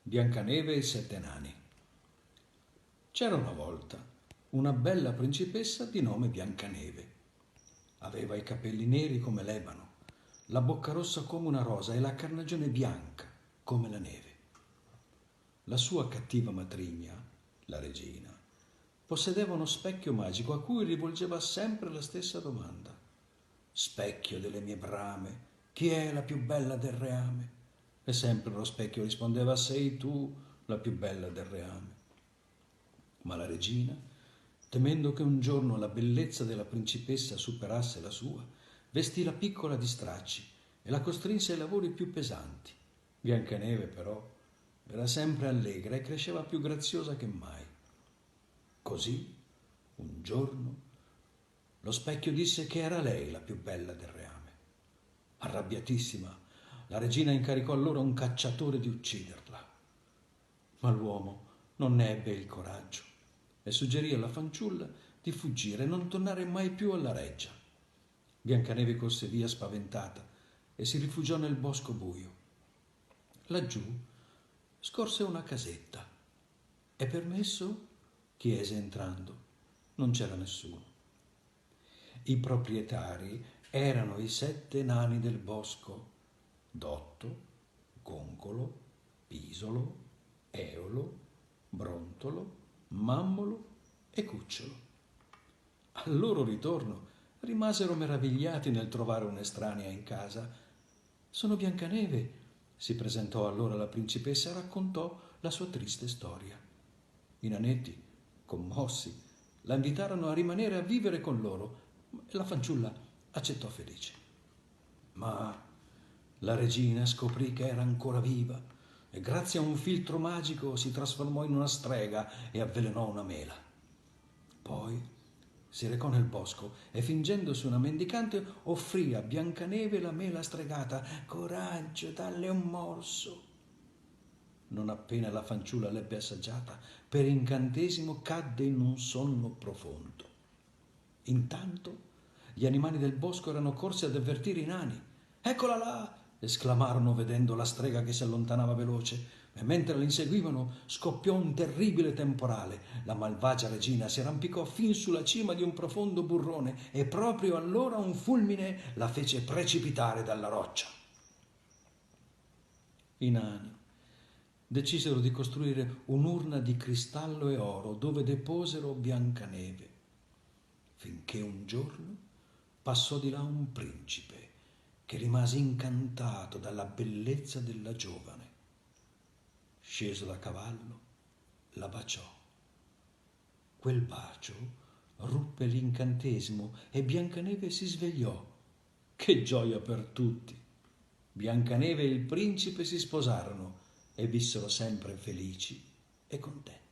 Biancaneve e i 7 nani. C'era una volta una bella principessa di nome Biancaneve. Aveva i capelli neri come l'ebano, la bocca rossa come una rosa e la carnagione bianca come la neve. La sua cattiva matrigna, la regina, possedeva uno specchio magico a cui rivolgeva sempre la stessa domanda. Specchio delle mie brame, chi è la più bella del reame? E sempre lo specchio rispondeva: sei tu la più bella del reame. Ma la regina, temendo che un giorno la bellezza della principessa superasse la sua, vestì la piccola di stracci e la costrinse ai lavori più pesanti. Biancaneve, però, era sempre allegra e cresceva più graziosa che mai. Così, un giorno, lo specchio disse che era lei la più bella del reame. Arrabbiatissima, la regina incaricò allora un cacciatore di ucciderla. Ma l'uomo non ne ebbe il coraggio e suggerì alla fanciulla di fuggire e non tornare mai più alla reggia. Biancaneve corse via spaventata e si rifugiò nel bosco buio. Laggiù scorse una casetta. «È permesso?» chiese entrando. Non c'era nessuno. I proprietari erano i 7 nani del bosco: Dotto, Gongolo, Pisolo, Eolo, Brontolo, Mammolo e Cucciolo. Al loro ritorno rimasero meravigliati nel trovare un'estranea in casa. «Sono Biancaneve», si presentò allora la principessa e raccontò la sua triste storia. I nanetti, commossi, la invitarono a rimanere a vivere con loro e la fanciulla accettò felice. Ma la regina scoprì che era ancora viva e grazie a un filtro magico si trasformò in una strega e avvelenò una mela. Poi si recò nel bosco e, fingendosi una mendicante, offrì a Biancaneve la mela stregata. «Coraggio, dalle un morso!» Non appena la fanciulla l'ebbe assaggiata, per incantesimo cadde in un sonno profondo. Intanto gli animali del bosco erano corsi ad avvertire i nani. «Eccola là!» esclamarono vedendo la strega che si allontanava veloce, e mentre la inseguivano scoppiò un terribile temporale. La malvagia regina si arrampicò fin sulla cima di un profondo burrone e proprio allora un fulmine la fece precipitare dalla roccia. I nani decisero di costruire un'urna di cristallo e oro dove deposero Biancaneve, finché un giorno passò di là un principe che rimase incantato dalla bellezza della giovane. Sceso da cavallo, la baciò. Quel bacio ruppe l'incantesimo e Biancaneve si svegliò. Che gioia per tutti! Biancaneve e il principe si sposarono e vissero sempre felici e contenti.